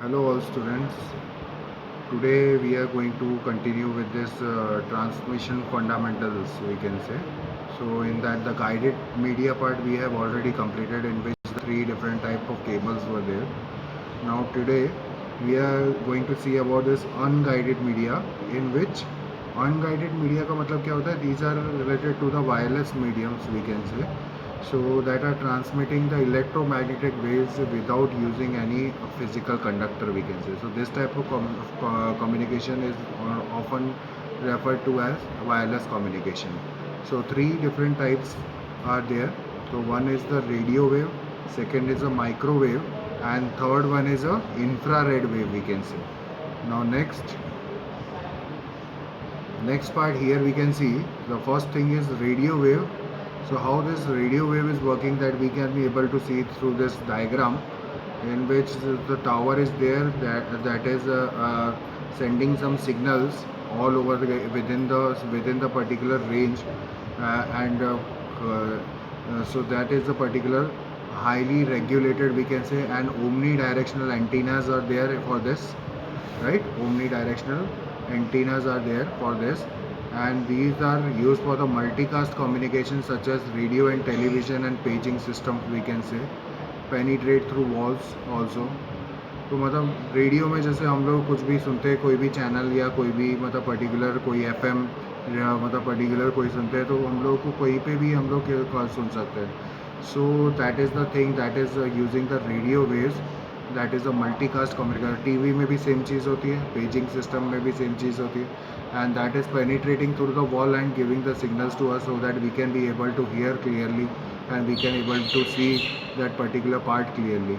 Hello all students. Today we are going to continue with this transmission fundamentals, we can say. So in that the guided media part we have already completed, in which the three different type of cables were there. Now today we are going to see about this unguided media, in which unguided media का मतलब क्या होता है? These are related to the wireless mediums, we can say, so that are transmitting the electromagnetic waves without using any physical conductor, we can say. So this type of communication is often referred to as wireless communication. So three different types are there. So one is the radio wave, second is a microwave, and third one is a infrared wave, we can say. Now next part here we can see the first thing is radio wave. So how this radio wave is working, that we can be able to see through this diagram, in which the tower is there, that is sending some signals all over within the particular range, and so that is a particular highly regulated, we can say, and omnidirectional antennas are there for this, right? Omnidirectional antennas are there for this, and these are used for the multicast communication such as radio and television and paging systems, we can say, penetrate through walls also. तो मतलब radio में जैसे हम लोग कुछ भी सुनते हैं, कोई भी चैनल या कोई भी मतलब पर्टिकुलर कोई एफएम या मतलब पर्टिकुलर कोई सुनते हैं, तो हम लोग को कहीं पे भी हम लोग सुन सकते हैं. सो that is the thing, that is using the radio waves, that is a multicast communication. TV में भी सेम चीज़ होती है, पेजिंग सिस्टम में भी सेम चीज़ होती है, and that is penetrating through the wall and giving the signals to us, so that we can be able to hear clearly and we can able to see that particular part clearly.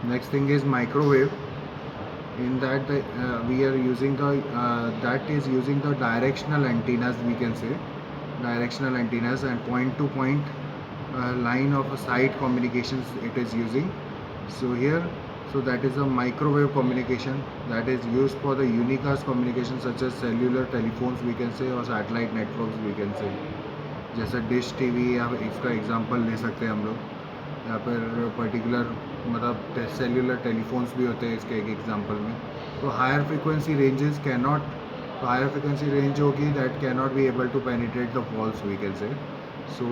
Next thing is microwave. In that we are using the that is using the directional antennas, we can say, directional antennas, and point to point line of a site communications it is using. So here, so that is a microwave communication that is used for the unicast communication such as cellular telephones, we can say, or satellite networks, we can say. जैसे dish TV या इसका example ले सकते हैं हम लोग, या फिर पर्टिकुलर मतलब सेल्यूलर टेलीफोन्स भी होते हैं इसके एक एग्जांपल में. तो higher frequency ranges can not, तो हायर फ्रिक्वेंसी रेंज होगी that can not be able to penetrate the walls, we can say. So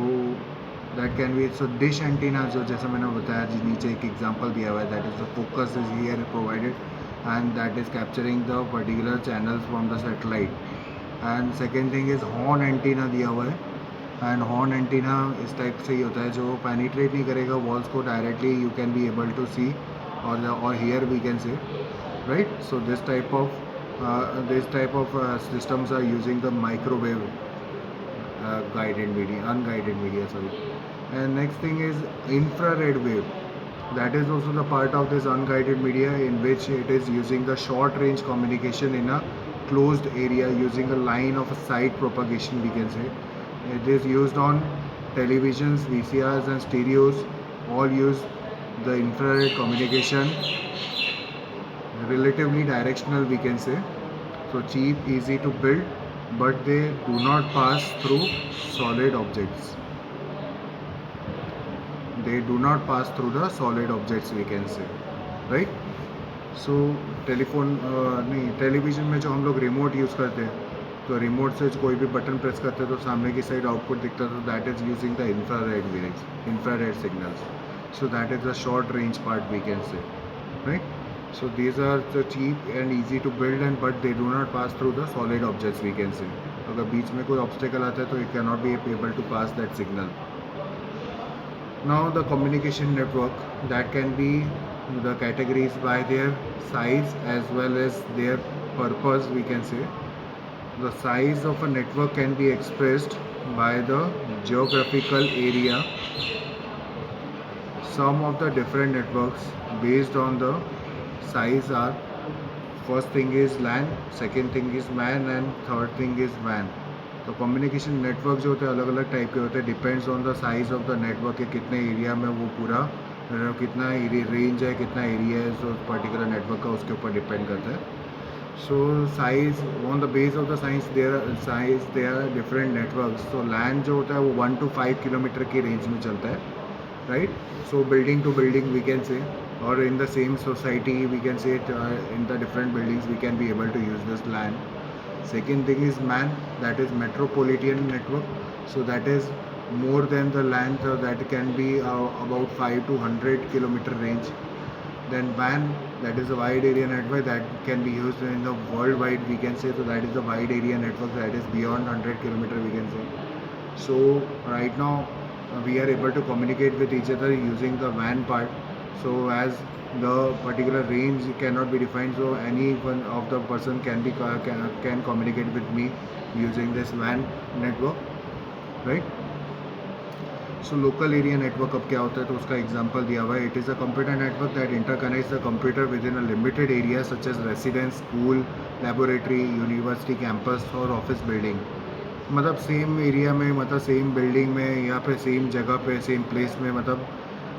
that can be, so dish antenna जो जैसे मैंने बताया, जी नीचे एक एग्जांपल दिया हुआ है, that is the focus is here provided and that is capturing the particular channels from the satellite. And second thing is horn antenna दिया हुआ है, एंड हॉर्न एंटीना इस टाइप से ही होता है जो पेनिट्रेट नहीं करेगा वॉल्स को directly, you can be able to see और hear, we can say, right. So this type of systems are using the microwave guided media, unguided media, sorry. And next thing is infrared wave. That is also the part of this unguided media, in which it is using the short range communication in a closed area using a line of sight propagation, we can say. It is used on televisions, VCRs and stereos, all use the infrared communication, relatively directional, we can say. So cheap, easy to build, but they do not pass through solid objects. They do not pass through the solid objects, we can say, right. So telephone नहीं, television में जो हम लोग remote use करते हैं, तो remote से कोई भी बटन प्रेस करते हैं तो सामने की साइड आउटपुट दिखता है, तो that is using the infrared waves, infrared signals. So that is the short range part, we can say, right. So these are the cheap and easy to build, and but they do not pass through the solid objects, we can say. अगर बीच में कोई obstacle आता है तो it cannot be able to pass that signal. Now the communication network, that can be the categories by their size as well as their purpose, we can say. The size of a network can be expressed by the geographical area. Some of the different networks based on the size are, first thing is LAN, second thing is MAN, and third thing is WAN. तो communication network जो होते हैं अलग अलग type के होते हैं, depends on the size of the network के कितने एरिया में वो पूरा कितना रेंज है, कितना एरिया है, सो पर्टिकुलर नेटवर्क का उसके ऊपर डिपेंड करता है. So size on the base of the size they are different networks. तो लैन जो होता है वो 1 to 5 किलोमीटर की रेंज में चलता है, right. So building to building, we can say, or in the same society, we can say it, in the different buildings we can be able to use this LAN. Second thing is MAN, that is metropolitan network. So that is more than the LAN, so that can be about 5 to 100 kilometer range. Then WAN, that is a wide area network that can be used in the worldwide, we can say. So that is the wide area network that is beyond 100 kilometer, we can say. So right now we are able to communicate with each other using the WAN part. So as the particular range cannot be defined, so any one of the person can communicate with me using this WAN network, right? So local area network अब क्या होता है, तो उसका example दिया हुआ है. It is a computer network that interconnects the computer with in a limited area such as residence, school, laboratory, university campus और ऑफिस बिल्डिंग. मतलब सेम एरिया में, मतलब सेम बिल्डिंग में या फिर सेम जगह पे, सेम प्लेस में, मतलब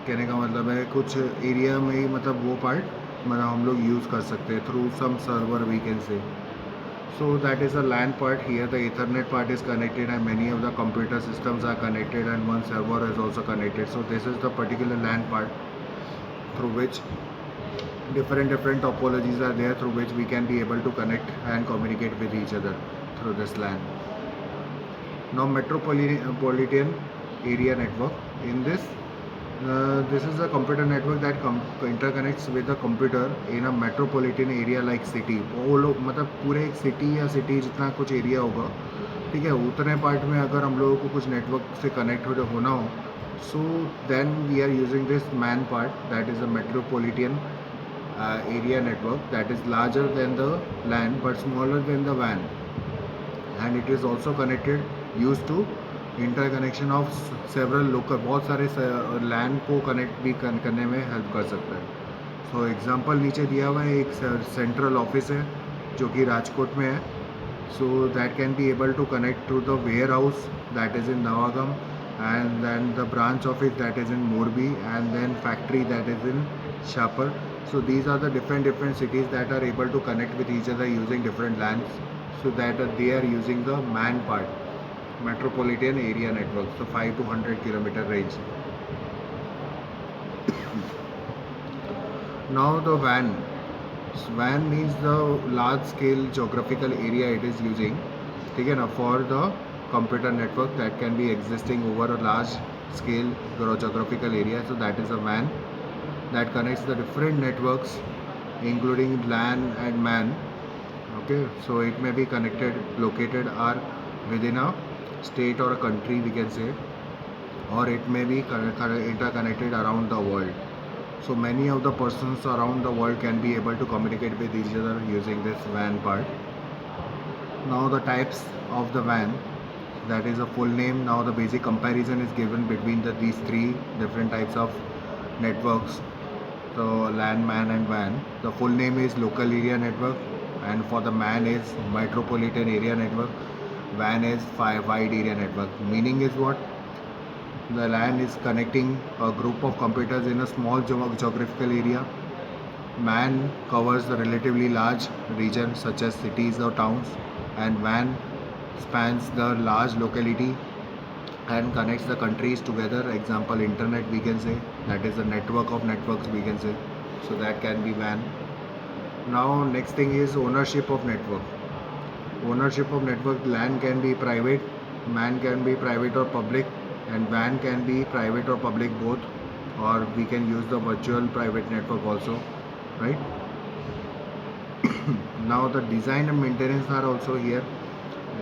कहने का मतलब है कुछ एरिया में ही, मतलब वो पार्ट मतलब हम लोग यूज़ कर सकते हैं through some server, we can say. So that is the LAN part. Here the Ethernet part is connected and many of the computer systems are connected and one server is also connected. So this is the particular LAN part through which different topologies are there, through which we can be able to connect and communicate with each other through this LAN. Now metropolitan area network. In this is a computer network that interconnects with a computer in a metropolitan area like city. वो लोग मतलब पूरे एक city या city जितना कुछ area होगा, ठीक है, उतने पार्ट में अगर हम लोगों को कुछ नेटवर्क से कनेक्ट होना हो, so then we are using this MAN part, that is a metropolitan area network that is larger than the LAN but smaller than the WAN, and it is also connected, used to interconnection of several local, बहुत सारे land को connect भी करने में help कर सकता है. So example नीचे दिया हुआ है, एक सेंट्रल ऑफिस है जो कि राजकोट में है. So that can be able to connect to the warehouse that is in Navagam, and then the branch office that is in Morbi, and then factory that is in Shapar. So these are the different cities that are able to connect with each other using different LANs, so that they are using the MAN part, metropolitan area network, so 5 to 100 kilometer range. Now the WAN. WAN means the large scale geographical area it is using, ठीक है ना, for the computer network that can be existing over a large scale geographical area. So that is a WAN that connects the different networks including LAN and MAN. Okay, so it may be connected, located or within a state or a country, we can say, or it may be interconnected around the world. So many of the persons around the world can be able to communicate with each other using this WAN part. Now the types of the WAN, that is a full name. Now the basic comparison is given between these three different types of networks, so LAN, MAN and WAN. The full name is local area network, and for the MAN is metropolitan area network. WAN is wide area network. Meaning is what? The LAN is connecting a group of computers in a small geographical area. MAN covers the relatively large region such as cities or towns, and WAN spans the large locality and connects the countries together. Example, internet, we can say, that is a network of networks, we can say. So that can be WAN. Now next thing is ownership of network. Ownership of network. LAN can be private, MAN can be private or public, and WAN can be private or public both, or we can use the virtual private network also, right? Now the design and maintenance are also here.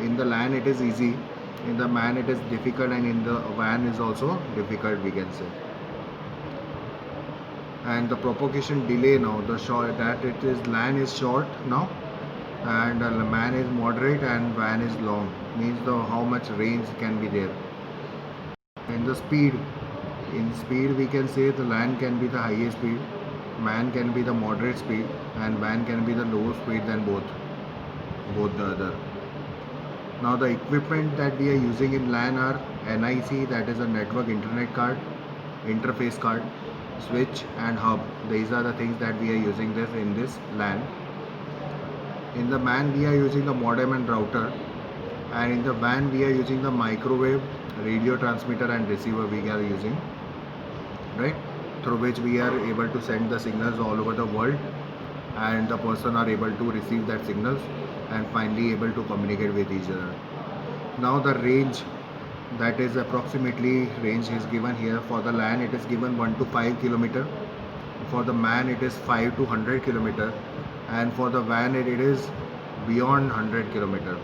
In the LAN it is easy, in the MAN it is difficult, and in the WAN is also difficult, we can say. And the propagation delay, now the short, that it is LAN is short now, and MAN is moderate, and WAN is long, means the how much range can be there. And the speed, in speed we can say the LAN can be the highest speed, MAN can be the moderate speed, and WAN can be the low speed than both the other. Now the equipment that we are using in LAN are NIC, that is a network internet card, interface card, switch and hub. These are the things that we are using this in this LAN. In the MAN we are using the modem and router, and in the WAN we are using the microwave, radio transmitter and receiver we are using, right? through which we are able to send the signals all over the world, and the person are able to receive that signals and finally able to communicate with each other. Now the range, that is approximately range is given here. For the LAN it is given 1 to 5 kilometer, for the MAN it is 5 to 100 kilometer, and for the WAN it is beyond 100 kilometer.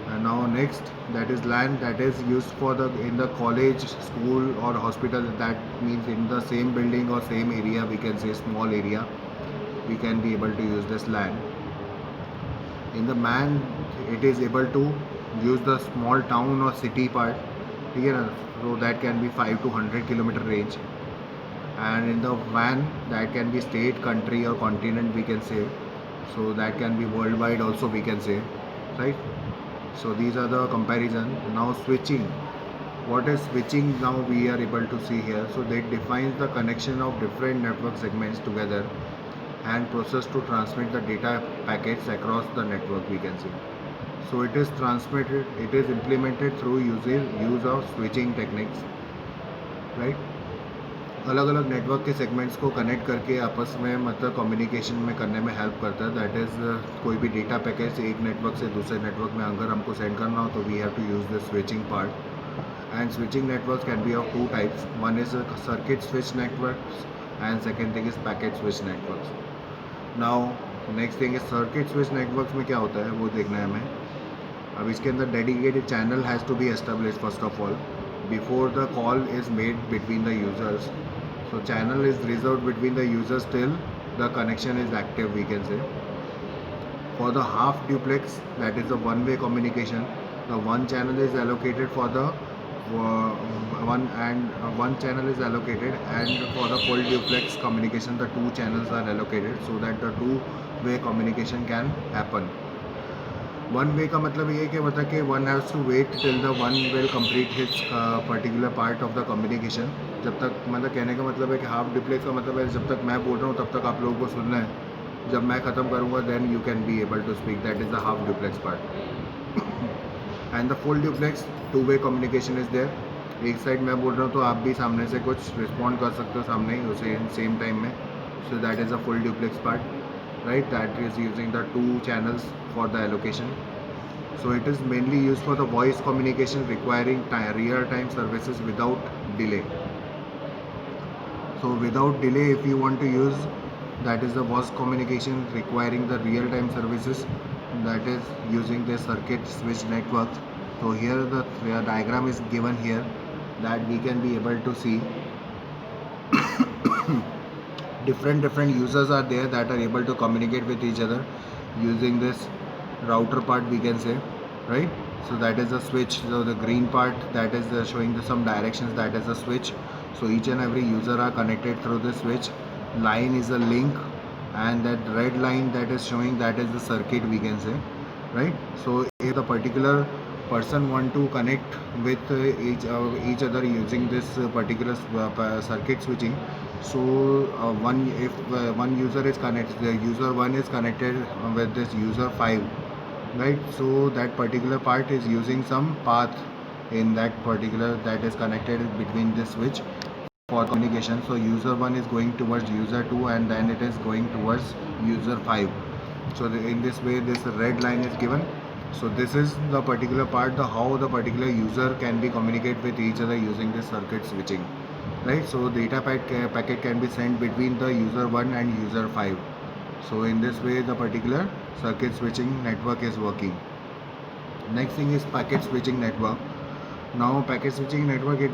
And now next, that is LAN, that is used for the in the college, school or hospital. That means in the same building or same area, we can say small area, we can be able to use this LAN. In the MAN it is able to use the small town or city part, so that can be 5 to 100 kilometer range. And in the WAN, that can be state, country or continent, we can say, so that can be worldwide also, we can say, right? So these are the comparison. Now switching, what is switching? Now we are able to see here. So they defines the connection of different network segments together and process to transmit the data packets across the network, we can see. So it is transmitted, it is implemented through use of switching techniques, right? अलग अलग network के segments को connect करके आपस में मतलब communication में करने में हेल्प करता है. दैट इज़ कोई भी डेटा पैकेज एक नेटवर्क से दूसरे नेटवर्क में अगर हमको सेंड करना हो तो we have to use the switching part. And switching networks can be of two types. One is circuit switch networks and second thing is packet switch networks. Now next thing is circuit switch networks में क्या होता है वो देखना है हमें. अब इसके अंदर dedicated channel has to be establish first of all before the call is made between the users. So channel is reserved between the users till the connection is active, we can say. For the half duplex, that is the one-way communication, the one channel is allocated for the one channel is allocated, and for the full duplex communication the two channels are allocated so that the two-way communication can happen. One way का मतलब ये कि मतलब कि one has to wait till the one will complete its particular part of the communication. जब तक मतलब कहने का मतलब है कि हाफ डिप्लेक्स का मतलब है जब तक मैं बोल रहा हूँ तब तक आप लोगों को सुनना है. जब मैं ख़त्म करूँगा then you can be able to speak. That is the half duplex part. And the full duplex two way communication is there. एक साइड मैं बोल रहा हूँ तो आप भी सामने से कुछ रिस्पॉन्ड कर सकते हो सामने ही उसे सेम टाइम में. सो that is the full diplex part, right? That is using the two channels for the allocation. So it is mainly used for the voice communication requiring real-time services without delay. So without delay, if you want to use, that is the voice communication requiring the real-time services, that is using the circuit switch network. So here the diagram is given here that we can be able to see different users are there that are able to communicate with each other using this router part, we can say, right? So that is the switch. So the green part, that is showing some directions, that is the switch. So each and every user are connected through the switch. Line is a link, and that red line that is showing, that is the circuit, we can say, right? So if the particular person want to connect with each other using this particular circuit switching, so one user is connected, the user 1 is connected with this user 5, right? So that particular part is using some path in that particular, that is connected between this switch for communication. So user 1 is going towards user 2 and then it is going towards user 5. So in this way this red line is given. So this is the particular part, the how the particular user can be communicate with each other using this circuit switching, right? So data packet can be sent between the user 1 and user 5. So in this way the particular circuit switching network is working. Next thing is packet switching network. Now packet switching network, it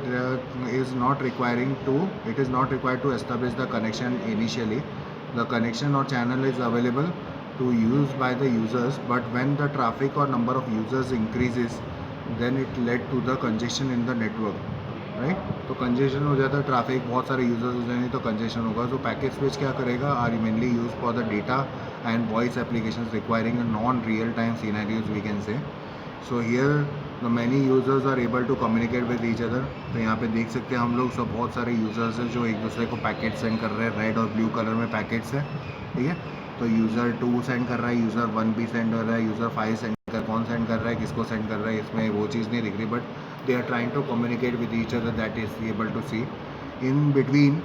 is not required to establish the connection initially. The connection or channel is available to use by the users, but when the traffic or number of users increases, then it led to the congestion in the network, right? तो congestion हो जाता है, traffic बहुत सारे users हो जाएंगे तो congestion होगा. तो पैकेट स्विच क्या करेगा, are mainly use for the data and voice applications requiring non real time scenarios, we can say. So here the many users are able to communicate with each other. तो यहाँ पे देख सकते हैं हम लोग सब बहुत सारे यूजर्स हैं जो एक दूसरे को पैकेट सेंड कर रहे हैं. रेड और ब्लू कलर में पैकेट्स है, ठीक है. तो यूज़र 2 सेंड कर रहा है, यूज़र 1 भी सेंड कर रहा है, यूज़र 5 सेंड कर, कौन सेंड कर रहा है, किसको सेंड कर रहा है, इसमें वो चीज़ नहीं दिख रही, but they are trying to communicate with each other, that is able to see. In between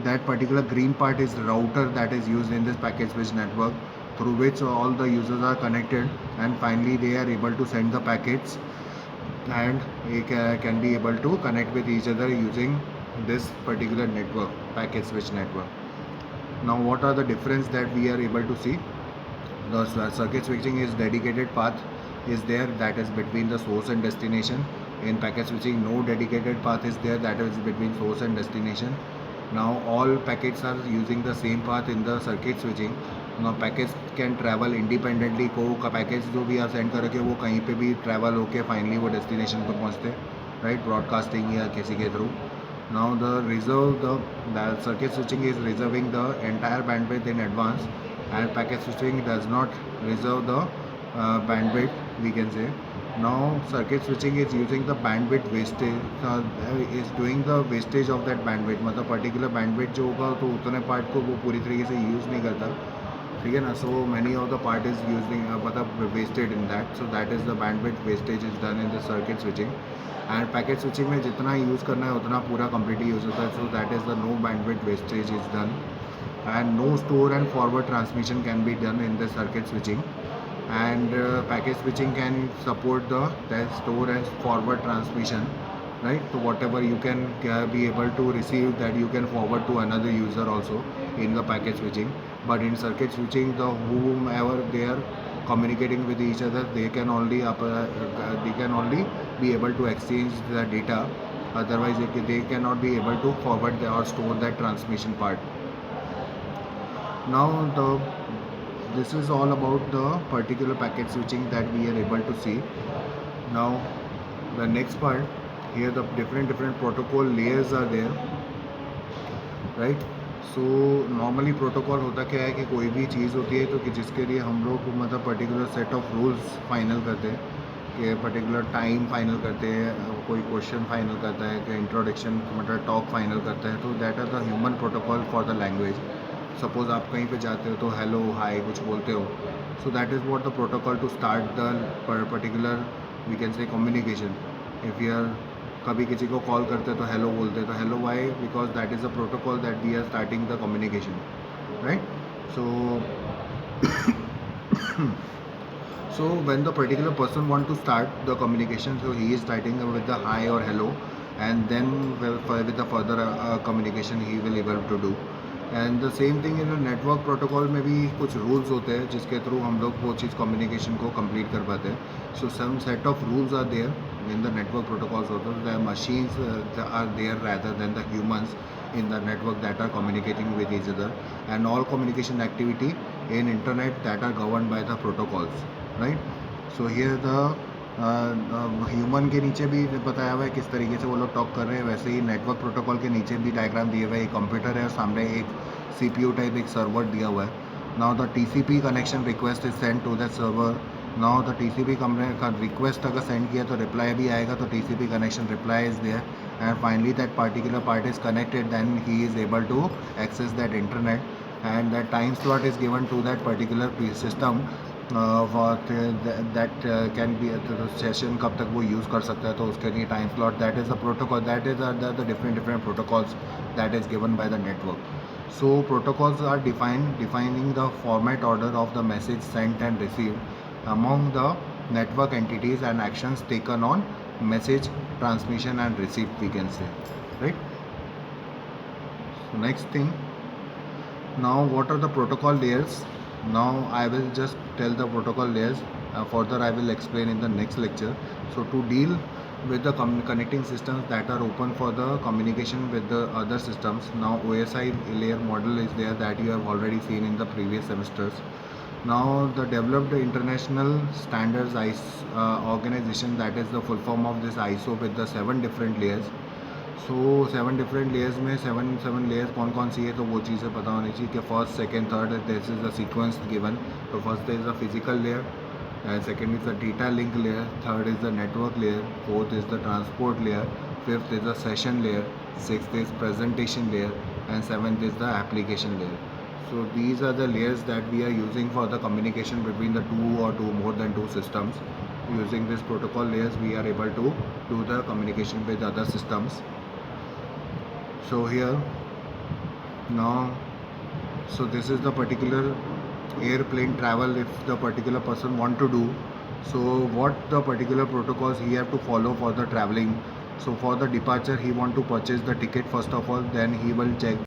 That particular green part is router that is used in this packet switch network, through which all the users are connected, and finally they are able to send the packets, and can be able to connect with each other using this particular network, packet switch network. Now what are the difference that we are able to see? The circuit switching is dedicated path is there, that is between the source and destination. In packet switching, no dedicated path is there, that is between source and destination. Now all packets are using the same path in the circuit switching. Now packets can travel independently. को package जो भी आप send करके वो कहीं पे भी travel होके फाइनली वो डेस्टिनेशन पर पहुँचते, राइट, ब्रॉडकास्टिंग या किसी के through. Now the circuit switching is reserving the entire bandwidth in advance, and packet switching does not reserve the bandwidth, we can say. Now circuit switching is using the bandwidth wastage, is doing the wastage of that bandwidth, मतलब particular bandwidth जो होगा तो उतने part को वो पूरी तरीके से यूज़ नहीं करता, ठीक है ना. So many of the part is using मतलब wasted in that, so that is the bandwidth wastage is done in the circuit switching. And packet switching में जितना यूज़ करना है उतना पूरा कम्प्लीटली यूज़ होता है, so that is the no bandwidth wastage is done. And no store and forward transmission can be done in the circuit switching. And packet switching can support the store and forward transmission, right? So whatever you can be able to receive, that you can forward to another user also in the packet switching. But in circuit switching, the whomever they are communicating with each other, they can only be able to exchange the data. Otherwise they cannot be able to forward or store that transmission part. Now this is all about the particular packet switching that we are able to see. Now the next part, here the different protocol layers are there, right? So normally protocol होता क्या है कि कोई भी चीज़ होती है तो कि जिसके लिए हम लोग मतलब particular set of rules final करते हैं, कि पर्टिकुलर टाइम फाइनल करते हैं, कोई क्वेश्चन फाइनल करता है, कि इंट्रोडक्शन मतलब टॉक फाइनल करता है, तो that are the human protocol for the language. Suppose आप कहीं पे जाते हो तो हेलो हाय कुछ बोलते हो, so that is what the protocol to start the particular, we can say, communication. If you are कभी किसी को कॉल करते हैं तो हेलो बोलते हैं, तो hello why, because that is the protocol that we are starting the communication, right. So when the particular person want to start the communication, so he is starting with the hi or hello, and then with the further communication he will able to do. And the same thing in network protocol में भी कुछ rules होते हैं जिसके through हम लोग वो चीज़ communication को कंप्लीट कर पाते हैं. So some set of rules are there in the network protocols also. The machines are there rather than the humans in the network that are communicating with each other, and all communication activity in internet that are governed by the protocols, right? So here the human के नीचे भी बताया हुआ है किस तरीके से वो लोग टॉक कर रहे हैं, वैसे ही नेटवर्क प्रोटोकॉल के नीचे भी डायग्राम दिए हुए हैं. एक कंप्यूटर है और सामने एक CPU टाइप एक सर्वर दिया हुआ है. Now the TCP connection request is send to that server. Now the TCP का रिक्वेस्ट अगर सेंड किया तो रिप्लाई भी आएगा, तो TCP connection reply is there, and finally that particular part is connected, then he is able to access that internet, and that time slot is given to that particular system. That can be session कब तक वो use कर सकता है, तो उसके लिए time slot, that is the protocol, that is the different protocols that is given by the network. So protocols are defining the format order of the message sent and received among the network entities and actions taken on message transmission and receipt, we can say, right? So next thing, now what are the protocol layers? Now I will just tell the protocol layers, further I will explain in the next lecture. So to deal with the connecting systems that are open for the communication with the other systems, now OSI layer model is there that you have already seen in the previous semesters. Now the developed international standards organization, that is the full form of this ISO, with the 7 different layers. So 7 different layers में 7 layers कौन सी है, तो वो चीज़ें पता होनी चाहिए कि first second third this is the sequence given. तो first is the physical layer, second is the data link layer, third is the network layer, fourth is the transport layer, fifth is the session layer, sixth is presentation layer, and seventh is the application layer. So these are the layers that we are using for the communication between the more than two systems. Using this protocol layers we are able to do the communication with other systems. So here Now, so this is the particular airplane travel if the particular person want to do. So what the particular protocols he have to follow for the traveling. So for the departure he want to purchase the ticket first of all, then he will check